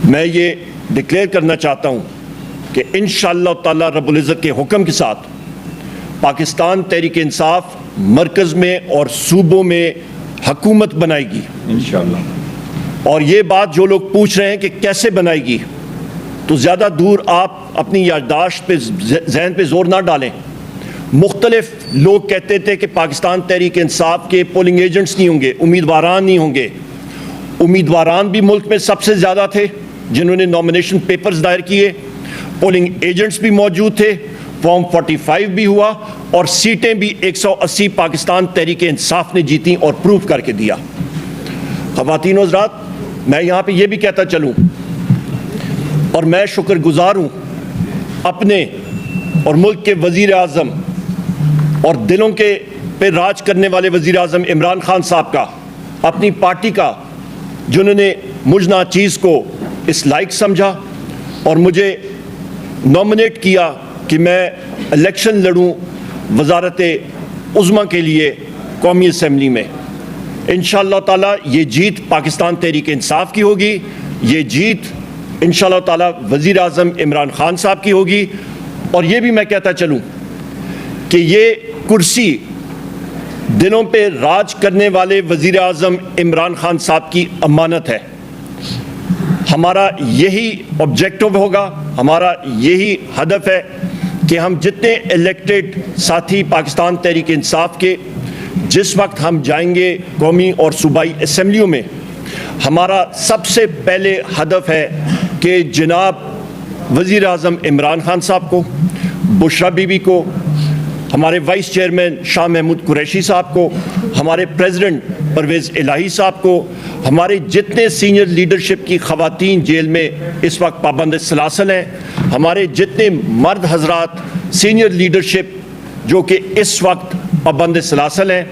میں یہ ڈکلیئر کرنا چاہتا ہوں کہ انشاءاللہ تعالی رب العزت کے حکم کے ساتھ پاکستان تحریک انصاف مرکز میں اور صوبوں میں حکومت بنائے گی انشاءاللہ۔ اور یہ بات جو لوگ پوچھ رہے ہیں کہ کیسے بنائے گی، تو زیادہ دور آپ اپنی یادداشت پہ ذہن پہ زور نہ ڈالیں۔ مختلف لوگ کہتے تھے کہ پاکستان تحریک انصاف کے پولنگ ایجنٹس نہیں ہوں گے، امیدواران نہیں ہوں گے۔ امیدواران بھی ملک میں سب سے زیادہ تھے جنہوں نے نامینیشن پیپرز دائر کیے، پولنگ ایجنٹس بھی موجود تھے، فارم 45 بھی ہوا، اور سیٹیں بھی 180 پاکستان تحریک انصاف نے جیتیں اور پروف کر کے دیا۔ خواتین و حضرات، میں یہاں پہ یہ بھی کہتا چلوں، اور میں شکر گزار ہوں اپنے اور ملک کے وزیر اعظم اور دلوں کے پہ راج کرنے والے وزیر اعظم عمران خان صاحب کا، اپنی پارٹی کا، جنہوں نے مجھ ناچیز کو اس لائق سمجھا اور مجھے نومینیٹ کیا کہ میں الیکشن لڑوں وزارت عظمیٰ کے لیے قومی اسمبلی میں۔ انشاءاللہ تعالیٰ یہ جیت پاکستان تحریک انصاف کی ہوگی، یہ جیت انشاءاللہ تعالیٰ وزیر اعظم عمران خان صاحب کی ہوگی۔ اور یہ بھی میں کہتا چلوں کہ یہ کرسی دلوں پہ راج کرنے والے وزیر اعظم عمران خان صاحب کی امانت ہے۔ ہمارا یہی آبجیکٹو ہوگا، ہمارا یہی ہدف ہے کہ ہم جتنے الیکٹڈ ساتھی پاکستان تحریک انصاف کے جس وقت ہم جائیں گے قومی اور صوبائی اسمبلیوں میں، ہمارا سب سے پہلے ہدف ہے کہ جناب وزیر اعظم عمران خان صاحب کو، بشرا بی بی کو، ہمارے وائس چیئرمین شاہ محمود قریشی صاحب کو، ہمارے پریزیڈنٹ پرویز الہی صاحب کو، ہمارے جتنے سینئر لیڈرشپ کی خواتین جیل میں اس وقت پابند سلاسل ہیں، ہمارے جتنے مرد حضرات سینئر لیڈرشپ جو کہ اس وقت پابند سلاسل ہیں،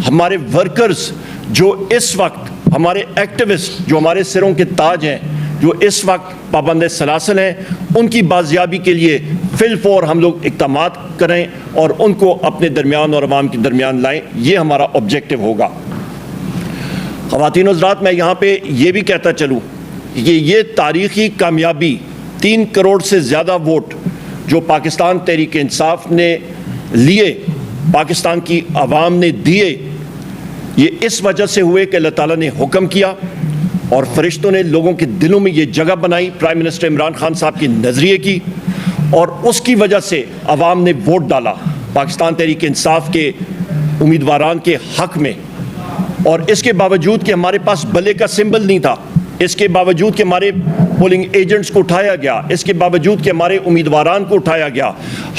ہمارے ورکرز جو اس وقت، ہمارے ایکٹیوسٹ جو ہمارے سروں کے تاج ہیں، جو اس وقت پابند سلاسل ہیں، ان کی بازیابی کے لیے فی الفور ہم لوگ اقدامات کریں اور ان کو اپنے درمیان اور عوام کے درمیان لائیں۔ یہ ہمارا آبجیکٹو ہوگا۔ خواتین و حضرات، میں یہاں پہ یہ بھی کہتا چلوں کہ یہ تاریخی کامیابی 3 کروڑ سے زیادہ ووٹ جو پاکستان تحریک انصاف نے لیے، پاکستان کی عوام نے دیے، یہ اس وجہ سے ہوئے کہ اللہ تعالیٰ نے حکم کیا اور فرشتوں نے لوگوں کے دلوں میں یہ جگہ بنائی پرائم منسٹر عمران خان صاحب کے نظریے کی، اور اس کی وجہ سے عوام نے ووٹ ڈالا پاکستان تحریک انصاف کے امیدواران کے حق میں۔ اور اس کے باوجود کہ ہمارے پاس بلے کا سمبل نہیں تھا، اس کے باوجود کہ ہمارے پولنگ ایجنٹس کو اٹھایا گیا، اس کے باوجود کہ ہمارے امیدواران کو اٹھایا گیا،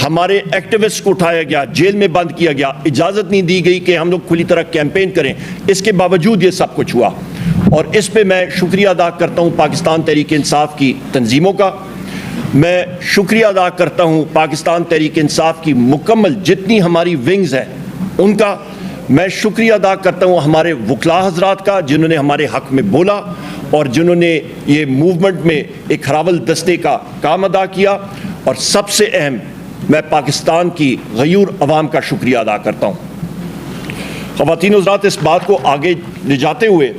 ہمارے ایکٹیوسٹ کو اٹھایا گیا، جیل میں بند کیا گیا، اجازت نہیں دی گئی کہ ہم لوگ کھلی طرح کیمپین کریں، اس کے باوجود یہ سب کچھ ہوا۔ اور اس پہ میں شکریہ ادا کرتا ہوں پاکستان تحریک انصاف کی تنظیموں کا، میں شکریہ ادا کرتا ہوں پاکستان تحریک انصاف کی مکمل جتنی ہماری ونگز ہیں ان کا، میں شکریہ ادا کرتا ہوں ہمارے وکلاء حضرات کا جنہوں نے ہمارے حق میں بولا اور جنہوں نے یہ موومنٹ میں ایک ہراول دستے کا کام ادا کیا، اور سب سے اہم میں پاکستان کی غیور عوام کا شکریہ ادا کرتا ہوں۔ خواتین و حضرات، اس بات کو آگے لے جاتے ہوئے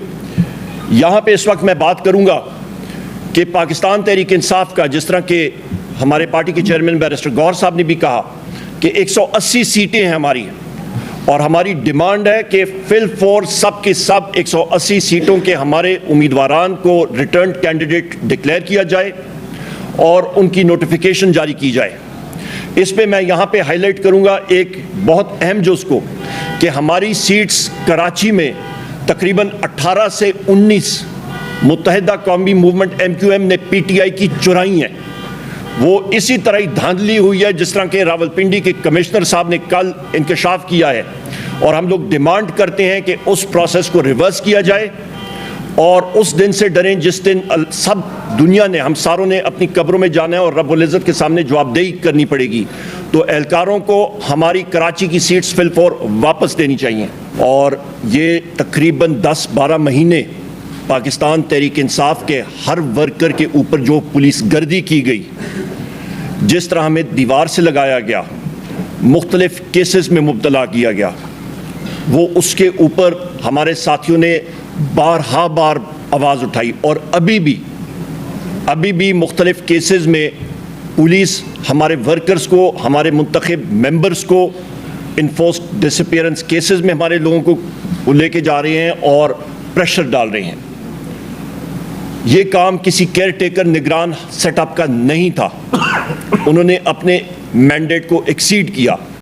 یہاں پہ اس وقت میں بات کروں گا کہ پاکستان تحریک انصاف کا، جس طرح کہ ہمارے پارٹی کے چیئرمین بیرسٹر گور صاحب نے بھی کہا کہ 180 سیٹیں ہیں ہماری، اور ہماری ڈیمانڈ ہے کہ فی الفور سب کے سب 180 سیٹوں کے ہمارے امیدواران کو ریٹرنڈ کینڈیڈیٹ ڈکلیئر کیا جائے اور ان کی نوٹیفیکیشن جاری کی جائے۔ اس پہ میں یہاں پہ ہائی لائٹ کروں گا ایک بہت اہم جز کو کہ ہماری سیٹس کراچی میں تقریباً 18 سے 19 متحدہ قومی موومنٹ MQM نے PTI کی چرائی ہیں، وہ اسی طرح ہی دھاندلی ہوئی ہے جس طرح کہ راولپنڈی کے کمشنر صاحب نے کل انکشاف کیا ہے، اور ہم لوگ ڈیمانڈ کرتے ہیں کہ اس پروسیس کو ریورس کیا جائے اور اس دن سے ڈریں جس دن سب دنیا نے، ہم ساروں نے اپنی قبروں میں جانا ہے اور رب العزت کے سامنے جواب دہی کرنی پڑے گی۔ تو اہلکاروں کو ہماری کراچی کی سیٹس فی الفور واپس دینی چاہیے۔ اور یہ تقریباً 10-12 مہینے پاکستان تحریک انصاف کے ہر ورکر کے اوپر جو پولیس گردی کی گئی، جس طرح ہمیں دیوار سے لگایا گیا، مختلف کیسز میں مبتلا کیا گیا، وہ اس کے اوپر ہمارے ساتھیوں نے بار آواز اٹھائی، اور ابھی بھی ابھی بھی مختلف کیسز میں پولیس ہمارے ورکرز کو، ہمارے منتخب ممبرز کو انفورسڈ ڈس اپیئرنس کیسز میں ہمارے لوگوں کو لے کے جا رہے ہیں اور پریشر ڈال رہے ہیں. یہ کام کسی کیئر ٹیکر نگران سیٹ اپ کا نہیں تھا. انہوں نے اپنے مینڈیٹ کو ایکسیڈ کیا.